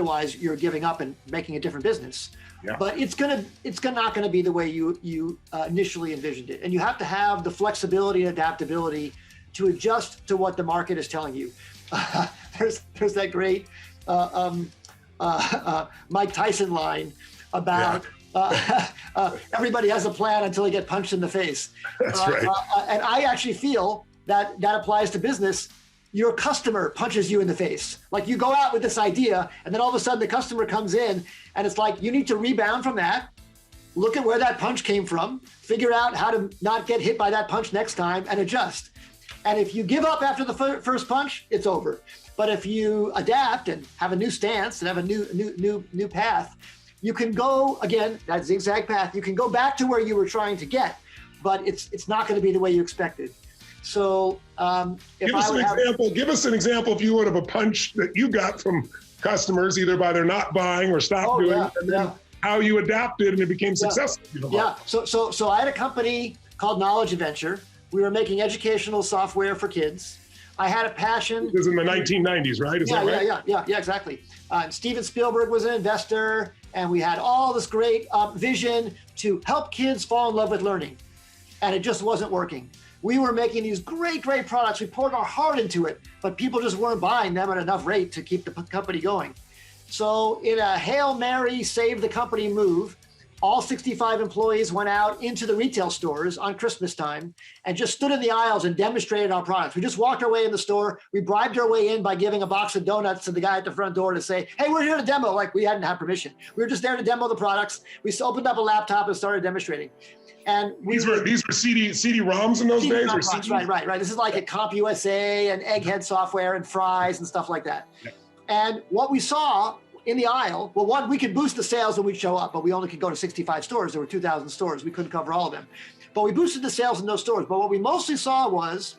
otherwise you're giving up and making a different business. Yeah. But it's not gonna be the way you initially envisioned it. And you have to have the flexibility and adaptability to adjust to what the market is telling you. There's that great Mike Tyson line about everybody has a plan until they get punched in the face. That's right. And I actually feel that applies to business. Your customer punches you in the face. Like you go out with this idea and then all of a sudden the customer comes in and it's like, you need to rebound from that, look at where that punch came from, figure out how to not get hit by that punch next time and adjust. And if you give up after the first punch, it's over. But if you adapt and have a new stance and have a new path, you can go, again, that zigzag path, you can go back to where you were trying to get, but it's not going to be the way you expected. So give us an example, if you would, of a punch that you got from customers, either by their not buying or stop doing it, and then how you adapted and it became successful. Yeah, so I had a company called Knowledge Adventure. We were making educational software for kids. I had a passion. It was in the 1990s, right? Yeah, exactly. Steven Spielberg was an investor, and we had all this great vision to help kids fall in love with learning, and it just wasn't working. We were making these great products. We poured our heart into it, but people just weren't buying them at enough rate to keep the company going. So in a Hail Mary, save the company move, all 65 employees went out into the retail stores on Christmas time and just stood in the aisles and demonstrated our products. We just walked our way in the store. We bribed our way in by giving a box of donuts to the guy at the front door to say, hey, we're here to demo. Like we hadn't had permission. We were just there to demo the products. We opened up a laptop and started demonstrating. And these were CD-ROMs in those days? Or CDs? Right. This is like a CompUSA and Egghead software and Fries and stuff like that. Yeah. And what we saw in the aisle, well, one, we could boost the sales when we'd show up, but we only could go to 65 stores. There were 2,000 stores. We couldn't cover all of them. But we boosted the sales in those stores. But what we mostly saw was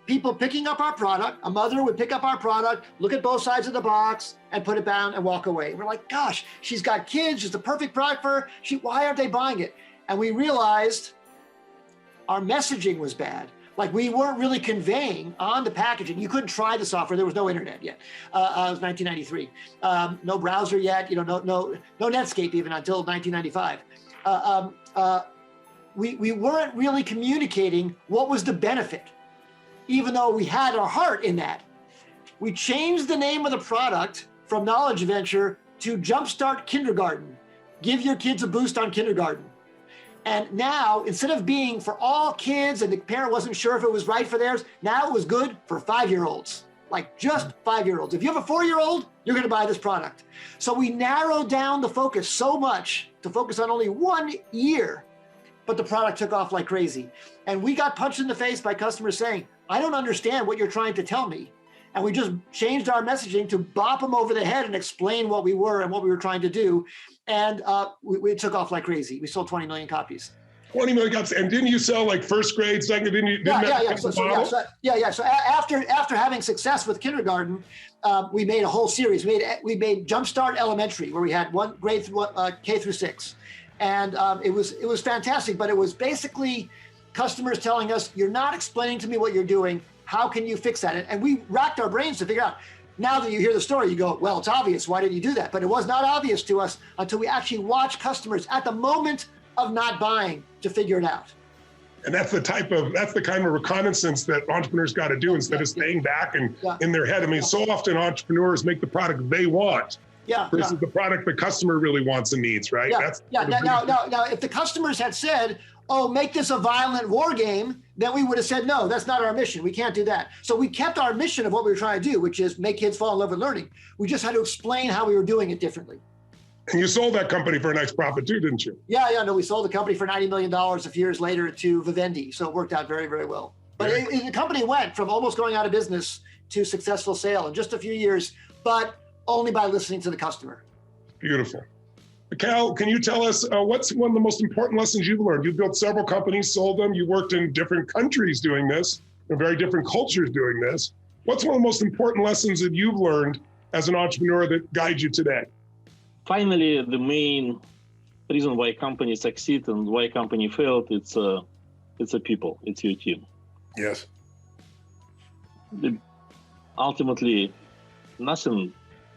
people picking up our product. A mother would pick up our product, look at both sides of the box, and put it down and walk away. We're like, gosh, she's got kids. She's the perfect product for her. Why aren't they buying it? And we realized our messaging was bad. Like we weren't really conveying on the packaging. You couldn't try the software. There was no internet yet. It was 1993. No browser yet. No Netscape even until 1995. We weren't really communicating what was the benefit, even though we had our heart in that. We changed the name of the product from Knowledge Adventure to Jumpstart Kindergarten. Give your kids a boost on kindergarten. And now, instead of being for all kids and the parent wasn't sure if it was right for theirs, now it was good for 5-year-olds, like just 5-year-olds. If you have a 4-year-old, you're going to buy this product. So we narrowed down the focus so much to focus on only 1 year, but the product took off like crazy. And we got punched in the face by customers saying, I don't understand what you're trying to tell me. And we just changed our messaging to bop them over the head and explain what we were and what we were trying to do. And we took off like crazy. We sold 20 million copies. 20 million copies. And didn't you sell like first grade, second? Yeah. So after having success with kindergarten, we made a whole series. We made Jumpstart Elementary, where we had one grade K through 6. And it was fantastic, but it was basically customers telling us, you're not explaining to me what you're doing. How can you fix that? And we racked our brains to figure out. Now that you hear the story, you go, well, it's obvious. Why didn't you do that? But it was not obvious to us until we actually watched customers at the moment of not buying to figure it out. And that's the kind of reconnaissance that entrepreneurs got to do instead of staying back and in their head. I mean, so often entrepreneurs make the product they want versus the product the customer really wants and needs, right? Now, if the customers had said, oh, make this a violent war game, then we would have said, no, that's not our mission. We can't do that. So we kept our mission of what we were trying to do, which is make kids fall in love with learning. We just had to explain how we were doing it differently. And you sold that company for a nice profit too, didn't you? No, we sold the company for $90 million a few years later to Vivendi. So it worked out very, very well. But the company went from almost going out of business to successful sale in just a few years, but only by listening to the customer. Beautiful. Cal, can you tell us what's one of the most important lessons you've learned? You've built several companies, sold them. You worked in different countries doing this, in very different cultures doing this. What's one of the most important lessons that you've learned as an entrepreneur that guides you today? Finally, the main reason why companies succeed and why company failed, it's a people, it's your team. Yes. Ultimately, nothing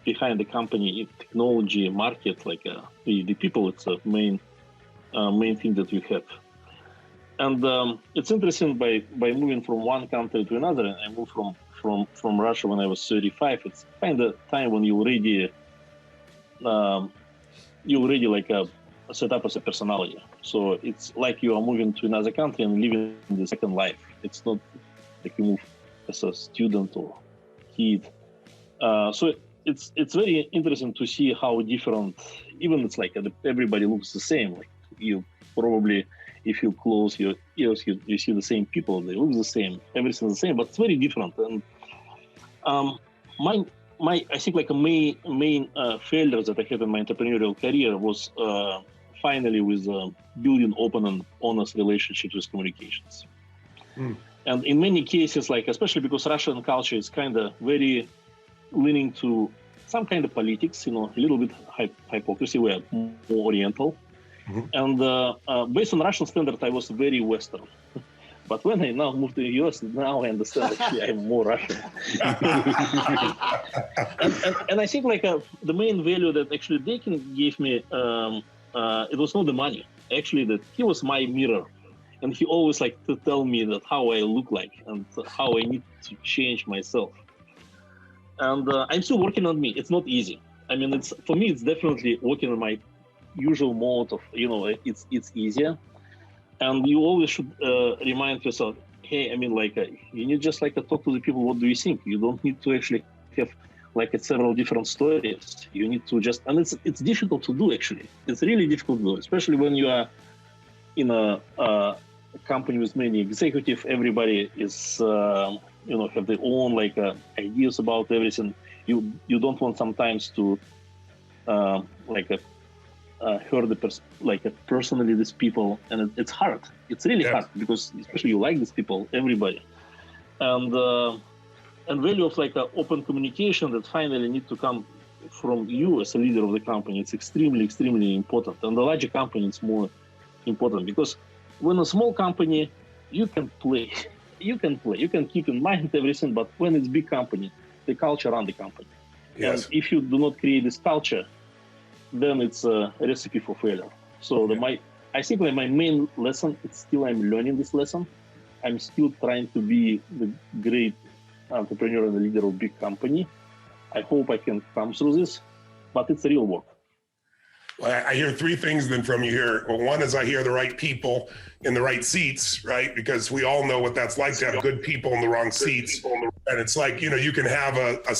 behind the company, technology, market, like the people. It's a main thing that you have. And it's interesting by moving from one country to another. I moved from Russia when I was 35. It's kind of time when you already like set up as a personality. So it's like you are moving to another country and living the second life. It's not like you move as a student or kid. So it's very interesting to see how different. Even it's like everybody looks the same. Like you probably, if you close your ears, you see the same people. They look the same. Everything's the same, but it's very different. And I think like a main failure that I had in my entrepreneurial career was finally with building open and honest relationships with communications. And in many cases, like especially because Russian culture is kind of very leaning to some kind of politics, a little bit hypocrisy. We are more Oriental. And based on Russian standard, I was very Western. But when I now moved to the US, now I understand actually I'm more Russian. and I think like the main value that actually Dakin gave me, it was not the money. Actually, that he was my mirror. And he always like to tell me that how I look like and how I need to change myself. And I'm still working on me. It's not easy. I mean, for me, it's definitely working on my usual mode of, it's easier. And you always should remind yourself, hey, I mean, like, you need just like to talk to the people. What do you think? You don't need to actually have like several different stories. You need to just, and it's difficult to do actually. It's really difficult to do, especially when you are in a company with many executives. Everybody is, have their own like ideas about everything. You don't want sometimes to heard personally these people, and it's hard. It's really hard because especially you like these people, everybody, and value of like open communication that finally need to come from you as a leader of the company. It's extremely important, and the larger company it's more important because when a small company you can play, you can keep in mind everything, but when it's big company, the culture runs the company. And if you do not create this culture, then it's a recipe for failure. So I think like my main lesson, it's still I'm learning this lesson. I'm still trying to be the great entrepreneur and the leader of big company. I hope I can come through this, but it's real work. Well, I hear three things then from you here. Well, one is I hear the right people in the right seats, right? Because we all know what that's like to have good people in the wrong seats. And it's like, you can have a